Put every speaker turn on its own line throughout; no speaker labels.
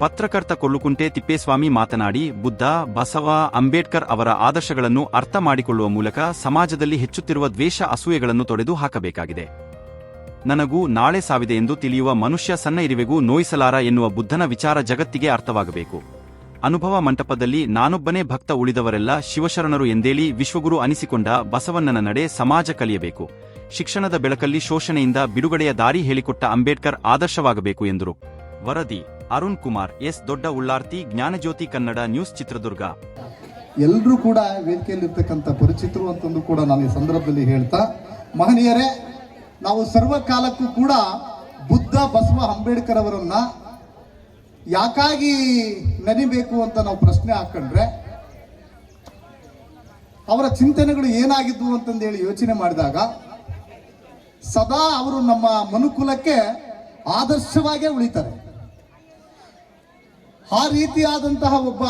ಪತ್ರಕರ್ತ ಕೊಲ್ಲುಕುಂಟೆ ತಿಪ್ಪೇಸ್ವಾಮಿ ಮಾತನಾಡಿ, ಬುದ್ಧ, ಬಸವ, ಅಂಬೇಡ್ಕರ್ ಅವರ ಆದರ್ಶಗಳನ್ನು ಅರ್ಥ ಮಾಡಿಕೊಳ್ಳುವ ಮೂಲಕ ಸಮಾಜದಲ್ಲಿ ಹೆಚ್ಚುತ್ತಿರುವ ದ್ವೇಷ, ಅಸೂಯೆಗಳನ್ನು ತೊಡೆದು ಹಾಕಬೇಕಾಗಿದೆ. ನನಗೂ ನಾಳೆ ಸಾವಿದೆ ಎಂದು ತಿಳಿಯುವ ಮನುಷ್ಯ ಸಣ್ಣ ಇರುವೆಗೂ ನೋಯಿಸಲಾರ ಎನ್ನುವ ಬುದ್ಧನ ವಿಚಾರ ಜಗತ್ತಿಗೆ ಅರ್ಥವಾಗಬೇಕು. ಅನುಭವ ಮಂಟಪದಲ್ಲಿ ನಾನೊಬ್ಬನೇ ಭಕ್ತ, ಉಳಿದವರೆಲ್ಲ ಶಿವಶರಣರು ಎಂದೇಳಿ ವಿಶ್ವಗುರು ಅನಿಸಿಕೊಂಡ ಬಸವಣ್ಣನ ನಡೆ ಸಮಾಜ ಕಲಿಯಬೇಕು. ಶಿಕ್ಷಣದ ಬೆಳಕಲ್ಲಿ ಶೋಷಣೆಯಿಂದ ಬಿಡುಗಡೆಯ ದಾರಿ ಹೇಳಿಕೊಟ್ಟ ಅಂಬೇಡ್ಕರ್ ಆದರ್ಶವಾಗಬೇಕು ಎಂದರು. ವರದಿ ಅರುಣ್ ಕುಮಾರ್ ಎಸ್. ದೊಡ್ಡ ಉಳ್ಳಾರ್ತಿ, ಜ್ಞಾನಜ್ಯೋತಿ ಕನ್ನಡ ನ್ಯೂಸ್, ಚಿತ್ರದುರ್ಗ.
ಎಲ್ಲರೂ ಕೂಡ ವೇದಿಕೆಯಲ್ಲಿರ್ತಕ್ಕಂಥ ಪರಿಚಿತರು ಅಂತಂದು ಕೂಡ ನಾನು ಈ ಸಂದರ್ಭದಲ್ಲಿ ಹೇಳ್ತಾ, ಮಹನೀಯರೇ, ನಾವು ಸರ್ವಕಾಲಕ್ಕೂ ಕೂಡ ಬುದ್ಧ, ಬಸವ, ಅಂಬೇಡ್ಕರ್ ಅವರನ್ನ ಯಾಕಾಗಿ ನೆನಿಬೇಕು ಅಂತ ನಾವು ಪ್ರಶ್ನೆ ಹಾಕೊಂಡ್ರೆ, ಅವರ ಚಿಂತನೆಗಳು ಏನಾಗಿದ್ವು ಅಂತಂದೇಳಿ ಯೋಚನೆ ಮಾಡಿದಾಗ ಸದಾ ಅವರು ನಮ್ಮ ಮನುಕುಲಕ್ಕೆ ಆದರ್ಶವಾಗೇ ಉಳಿತಾರೆ. ಆ ರೀತಿಯಾದಂತಹ ಒಬ್ಬ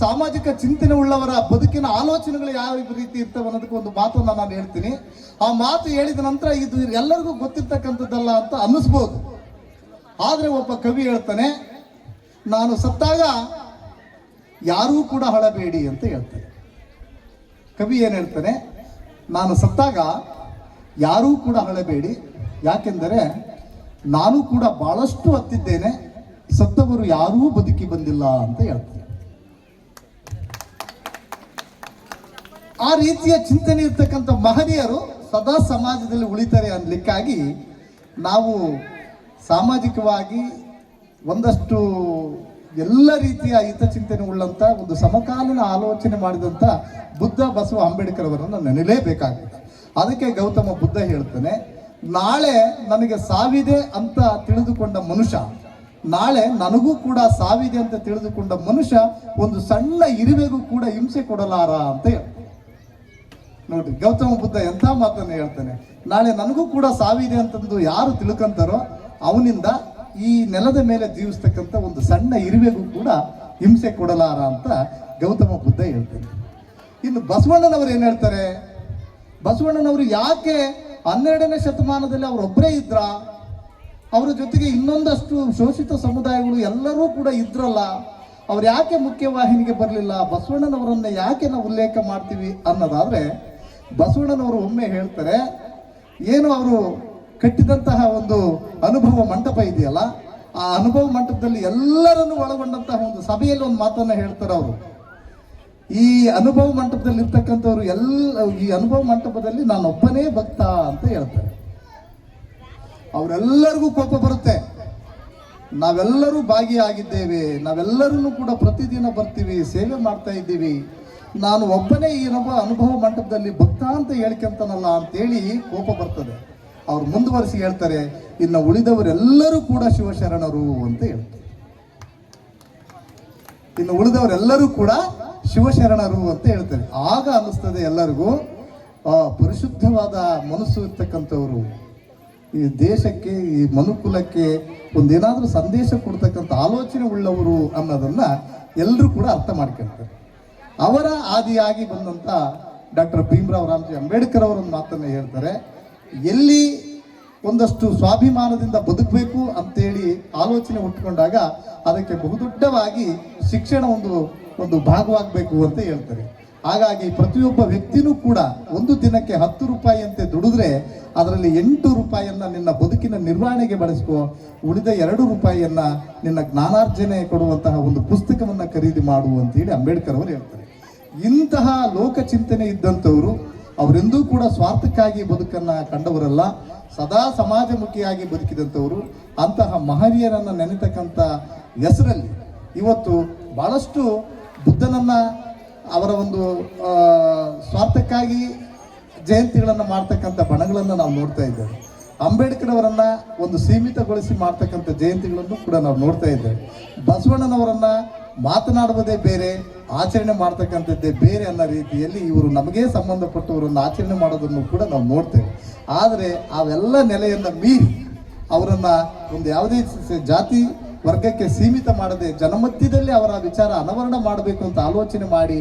ಸಾಮಾಜಿಕ ಚಿಂತನೆ ಉಳ್ಳವರ ಬದುಕಿನ ಆಲೋಚನೆಗಳು ಯಾವ ರೀತಿ ಇರ್ತವೆ ಅನ್ನೋದಕ್ಕೆ ಒಂದು ಮಾತನ್ನು ನಾನು ಹೇಳ್ತೀನಿ. ಆ ಮಾತು ಹೇಳಿದ ನಂತರ ಇದು ಎಲ್ಲರಿಗೂ ಗೊತ್ತಿರ್ತಕ್ಕಂಥದ್ದಲ್ಲ ಅಂತ ಅನ್ನಿಸ್ಬೋದು. ಆದರೆ ಒಬ್ಬ ಕವಿ ಹೇಳ್ತಾನೆ, ನಾನು ಸತ್ತಾಗ ಯಾರೂ ಕೂಡ ಅಳಬೇಡಿ ಅಂತ ಹೇಳ್ತಾನೆ. ಕವಿ ಏನು ಹೇಳ್ತಾನೆ, ನಾನು ಸತ್ತಾಗ ಯಾರೂ ಕೂಡ ಅಳಬೇಡಿ, ಯಾಕೆಂದರೆ ನಾನು ಕೂಡ ಬಹಳಷ್ಟು ಹತ್ತಿದ್ದೇನೆ, ಸತ್ತವರು ಯಾರೂ ಬದುಕಿ ಬಂದಿಲ್ಲ ಅಂತ ಹೇಳ್ತಾರೆ. ಆ ರೀತಿಯ ಚಿಂತನೆ ಇರ್ತಕ್ಕಂಥ ಮಹನೀಯರು ಸದಾ ಸಮಾಜದಲ್ಲಿ ಉಳಿತಾರೆ ಅನ್ನಲಿಕ್ಕಾಗಿ ನಾವು ಸಾಮಾಜಿಕವಾಗಿ ಒಂದಷ್ಟು ಎಲ್ಲ ರೀತಿಯ ಹಿತಚಿಂತನೆ ಉಳ್ಳಂತ ಒಂದು ಸಮಕಾಲೀನ ಆಲೋಚನೆ ಮಾಡಿದಂಥ ಬುದ್ಧ, ಬಸವ, ಅಂಬೇಡ್ಕರ್ ಅವರನ್ನು ನೆನಲೇಬೇಕಾಗುತ್ತೆ. ಅದಕ್ಕೆ ಗೌತಮ ಬುದ್ಧ ಹೇಳ್ತಾನೆ, ನಾಳೆ ನನಗೆ ಸಾವಿದೆ ಅಂತ ತಿಳಿದುಕೊಂಡ ಮನುಷ್ಯ, ನಾಳೆ ನನಗೂ ಕೂಡ ಸಾವಿದೆ ಅಂತ ತಿಳಿದುಕೊಂಡ ಮನುಷ್ಯ ಒಂದು ಸಣ್ಣ ಇರುವೆಗೂ ಕೂಡ ಹಿಂಸೆ ಕೊಡಲಾರ ಅಂತ ಹೇಳ್ತಾನೆ. ನೋಡ್ರಿ, ಗೌತಮ ಬುದ್ಧ ಎಂಥ ಮಾತನ್ನು ಹೇಳ್ತಾನೆ. ನಾಳೆ ನನಗೂ ಕೂಡ ಸಾವಿದೆ ಅಂತಂದು ಯಾರು ತಿಳ್ಕೊಂತಾರೋ ಅವನಿಂದ ಈ ನೆಲದ ಮೇಲೆ ಜೀವಿಸ್ತಕ್ಕಂಥ ಒಂದು ಸಣ್ಣ ಇರುವೆಗೂ ಕೂಡ ಹಿಂಸೆ ಕೊಡಲಾರ ಅಂತ ಗೌತಮ ಬುದ್ಧ ಹೇಳ್ತಾನೆ. ಇನ್ನು ಬಸವಣ್ಣನವರು ಏನು ಹೇಳ್ತಾರೆ, ಬಸವಣ್ಣನವರು ಯಾಕೆ 12ನೇ ಶತಮಾನದಲ್ಲಿ ಅವರೊಬ್ಬರೇ ಇದ್ರ, ಅವರ ಜೊತೆಗೆ ಇನ್ನೊಂದಷ್ಟು ಶೋಷಿತ ಸಮುದಾಯಗಳು ಎಲ್ಲರೂ ಕೂಡ ಇದ್ರಲ್ಲ, ಅವ್ರು ಯಾಕೆ ಮುಖ್ಯವಾಹಿನಿಗೆ ಬರಲಿಲ್ಲ, ಬಸವಣ್ಣನವರನ್ನ ಯಾಕೆ ನಾವು ಉಲ್ಲೇಖ ಮಾಡ್ತೀವಿ ಅನ್ನೋದಾದ್ರೆ, ಬಸವಣ್ಣನವರು ಒಮ್ಮೆ ಹೇಳ್ತಾರೆ, ಏನು ಅವರು ಕಟ್ಟಿದಂತಹ ಒಂದು ಅನುಭವ ಮಂಟಪ ಇದೆಯಲ್ಲ, ಆ ಅನುಭವ ಮಂಟಪದಲ್ಲಿ ಎಲ್ಲರನ್ನು ಒಳಗೊಂಡಂತಹ ಒಂದು ಸಭೆಯಲ್ಲಿ ಒಂದು ಮಾತನ್ನ ಹೇಳ್ತಾರೆ ಅವರು. ಈ ಅನುಭವ ಮಂಟಪದಲ್ಲಿ ಇರ್ತಕ್ಕಂಥವ್ರು ಈ ಅನುಭವ ಮಂಟಪದಲ್ಲಿ ನಾನೊಬ್ಬನೇ ಭಕ್ತ ಅಂತ ಹೇಳ್ತಾರೆ. ಅವರೆಲ್ಲರಿಗೂ ಕೋಪ ಬರುತ್ತೆ, ನಾವೆಲ್ಲರೂ ಭಾಗಿಯಾಗಿದ್ದೇವೆ, ನಾವೆಲ್ಲರೂ ಕೂಡ ಪ್ರತಿದಿನ ಬರ್ತೀವಿ, ಸೇವೆ ಮಾಡ್ತಾ ಇದ್ದೀವಿ, ನಾನು ಒಬ್ಬನೇ ಈ ಅನುಭವ ಮಂಟಪದಲ್ಲಿ ಭಕ್ತ ಅಂತ ಹೇಳ್ಕೊಂತಾನಲ್ಲ ಅಂತೇಳಿ ಕೋಪ ಬರ್ತದೆ. ಅವ್ರು ಮುಂದುವರಿಸಿ ಹೇಳ್ತಾರೆ, ಇನ್ನು ಉಳಿದವರೆಲ್ಲರೂ ಕೂಡ ಶಿವಶರಣರು ಅಂತ ಹೇಳ್ತಾರೆ. ಇನ್ನು ಉಳಿದವರೆಲ್ಲರೂ ಕೂಡ ಶಿವಶರಣರು ಅಂತ ಹೇಳ್ತಾರೆ. ಆಗ ಅನ್ನಿಸ್ತದೆ ಎಲ್ಲರಿಗೂ, ಪರಿಶುದ್ಧವಾದ ಮನಸ್ಸು ಇರ್ತಕ್ಕಂಥವ್ರು ಈ ದೇಶಕ್ಕೆ, ಈ ಮನುಕುಲಕ್ಕೆ ಒಂದೇನಾದ್ರೂ ಸಂದೇಶ ಕೊಡ್ತಕ್ಕಂಥ ಆಲೋಚನೆ ಉಳ್ಳವರು ಅನ್ನೋದನ್ನ ಎಲ್ಲರೂ ಕೂಡ ಅರ್ಥ ಮಾಡ್ಕೊಳ್ತಾರೆ. ಅವರ ಆದಿಯಾಗಿ ಬಂದಂತ ಡಾಕ್ಟರ್ ಭೀಮರಾವ್ ರಾಮ್ಜಿ ಅಂಬೇಡ್ಕರ್ ಅವರೊಂದು ಮಾತನ್ನ ಹೇಳ್ತಾರೆ, ಎಲ್ಲಿ ಒಂದಷ್ಟು ಸ್ವಾಭಿಮಾನದಿಂದ ಬದುಕಬೇಕು ಅಂತೇಳಿ ಆಲೋಚನೆ ಉಟ್ಕೊಂಡಾಗ ಅದಕ್ಕೆ ಬಹುದೊಡ್ಡವಾಗಿ ಶಿಕ್ಷಣ ಒಂದು ಭಾಗವಾಗಬೇಕು ಅಂತ ಹೇಳ್ತಾರೆ. ಹಾಗಾಗಿ ಪ್ರತಿಯೊಬ್ಬ ವ್ಯಕ್ತಿನೂ ಕೂಡ ಒಂದು ದಿನಕ್ಕೆ 10 ರೂಪಾಯಿಯಂತೆ ದುಡಿದ್ರೆ ಅದರಲ್ಲಿ 8 ರೂಪಾಯಿಯನ್ನ ನಿನ್ನ ಬದುಕಿನ ನಿರ್ವಹಣೆಗೆ ಬಳಸ್ಕೋ, ಉಳಿದ 2 ರೂಪಾಯಿಯನ್ನ ನಿನ್ನ ಜ್ಞಾನಾರ್ಜನೆ ಕೊಡುವಂತಹ ಒಂದು ಪುಸ್ತಕವನ್ನ ಖರೀದಿ ಮಾಡು ಅಂತೇಳಿ ಅಂಬೇಡ್ಕರ್ ಅವರು ಹೇಳ್ತಾರೆ. ಇಂತಹ ಲೋಕ ಚಿಂತನೆ ಇದ್ದಂಥವರು, ಅವರೆಂದೂ ಕೂಡ ಸ್ವಾರ್ಥಕ್ಕಾಗಿ ಬದುಕನ್ನ ಕಂಡವರಲ್ಲ, ಸದಾ ಸಮಾಜಮುಖಿಯಾಗಿ ಬದುಕಿದಂಥವರು. ಅಂತಹ ಮಹನೀಯರನ್ನ ನೆನೆತಕ್ಕಂಥ ಹೆಸರಲ್ಲಿ ಇವತ್ತು ಬಹಳಷ್ಟು ಬುದ್ಧನನ್ನ ಅವರ ಒಂದು ಸ್ವಾರ್ಥಕ್ಕಾಗಿ ಜಯಂತಿಗಳನ್ನು ಮಾಡ್ತಕ್ಕಂಥ ಬಣಗಳನ್ನು ನಾವು ನೋಡ್ತಾ ಇದ್ದೇವೆ. ಅಂಬೇಡ್ಕರ್ ಅವರನ್ನ ಒಂದು ಸೀಮಿತಗೊಳಿಸಿ ಮಾಡ್ತಕ್ಕಂಥ ಜಯಂತಿಗಳನ್ನು ಕೂಡ ನಾವು ನೋಡ್ತಾ ಇದ್ದೇವೆ. ಬಸವಣ್ಣನವರನ್ನ ಮಾತನಾಡುವುದೇ ಬೇರೆ, ಆಚರಣೆ ಮಾಡ್ತಕ್ಕಂಥದ್ದೇ ಬೇರೆ ಅನ್ನೋ ರೀತಿಯಲ್ಲಿ ಇವರು ನಮಗೇ ಸಂಬಂಧಪಟ್ಟವರನ್ನು ಆಚರಣೆ ಮಾಡೋದನ್ನು ಕೂಡ ನಾವು ನೋಡ್ತೇವೆ. ಆದರೆ ಅವೆಲ್ಲ ನೆಲೆಯನ್ನು ಮೀರಿ ಅವರನ್ನ ಒಂದು ಯಾವುದೇ ಜಾತಿ ವರ್ಗಕ್ಕೆ ಸೀಮಿತ ಮಾಡದೆ ಜನಮಧ್ಯದಲ್ಲಿ ಅವರ ವಿಚಾರ ಅನಾವರಣ ಮಾಡಬೇಕು ಅಂತ ಆಲೋಚನೆ ಮಾಡಿ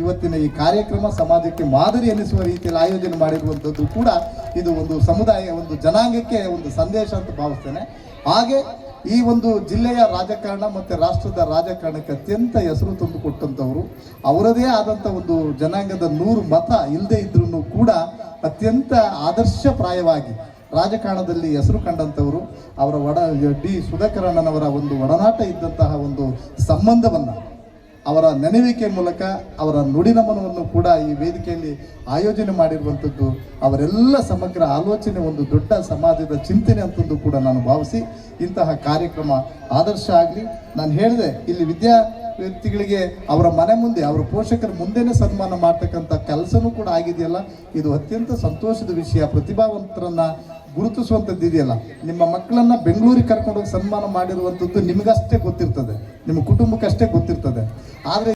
ಇವತ್ತಿನ ಈ ಕಾರ್ಯಕ್ರಮ ಸಮಾಜಕ್ಕೆ ಮಾದರಿ ಎನಿಸುವ ರೀತಿಯಲ್ಲಿ ಆಯೋಜನೆ ಮಾಡಿರುವಂಥದ್ದು ಕೂಡ ಇದು ಒಂದು ಸಮುದಾಯ, ಒಂದು ಜನಾಂಗಕ್ಕೆ ಒಂದು ಸಂದೇಶ ಅಂತ ಭಾವಿಸ್ತೇನೆ. ಹಾಗೆ ಈ ಒಂದು ಜಿಲ್ಲೆಯ ರಾಜಕಾರಣ ಮತ್ತು ರಾಷ್ಟ್ರದ ರಾಜಕಾರಣಕ್ಕೆ ಅತ್ಯಂತ ಹೆಸರು ತಂದು ಕೊಟ್ಟಂಥವ್ರು, ಅವರದೇ ಆದಂಥ ಒಂದು ಜನಾಂಗದ 100 ಮತ ಇಲ್ಲದೆ ಇದ್ರೂ ಕೂಡ ಅತ್ಯಂತ ಆದರ್ಶಪ್ರಾಯವಾಗಿ ರಾಜಕಾರಣದಲ್ಲಿ ಹೆಸರು ಕಂಡಂಥವರು, ಅವರ ಡಿ ಸುಧಾಕರಣ್ಣನವರ ಒಂದು ಒಡನಾಟ ಇದ್ದಂತಹ ಒಂದು ಸಂಬಂಧವನ್ನು ಅವರ ನೆನವಿಕೆ ಮೂಲಕ ಅವರ ನುಡಿನಮನವನ್ನು ಕೂಡ ಈ ವೇದಿಕೆಯಲ್ಲಿ ಆಯೋಜನೆ ಮಾಡಿರುವಂಥದ್ದು ಅವರೆಲ್ಲ ಸಮಗ್ರ ಆಲೋಚನೆ, ಒಂದು ದೊಡ್ಡ ಸಮಾಜದ ಚಿಂತನೆ ಅಂತಂದು ಕೂಡ ನಾನು ಭಾವಿಸಿ ಇಂತಹ ಕಾರ್ಯಕ್ರಮ ಆದರ್ಶ ಆಗಲಿ. ನಾನು ಹೇಳಿದೆ, ಇಲ್ಲಿ ವಿದ್ಯಾರ್ಥಿಗಳಿಗೆ ಅವರ ಮನೆ ಮುಂದೆ, ಅವರ ಪೋಷಕರ ಮುಂದೆನೇ ಸನ್ಮಾನ ಮಾಡ್ತಕ್ಕಂಥ ಕೆಲಸನೂ ಕೂಡ ಆಗಿದೆಯಲ್ಲ, ಇದು ಅತ್ಯಂತ ಸಂತೋಷದ ವಿಷಯ. ಪ್ರತಿಭಾವಂತರನ್ನ ಗುರುತಿಸುವಂಥದ್ದು ಇದೆಯಲ್ಲ, ನಿಮ್ಮ ಮಕ್ಕಳನ್ನ ಬೆಂಗಳೂರಿಗೆ ಕರ್ಕೊಂಡೋಗಿ ಸನ್ಮಾನ ಮಾಡಿರುವಂಥದ್ದು ನಿಮಗಷ್ಟೇ ಗೊತ್ತಿರ್ತದೆ, ನಿಮ್ಮ ಕುಟುಂಬಕ್ಕಷ್ಟೇ ಗೊತ್ತಿರ್ತದೆ. ಆದರೆ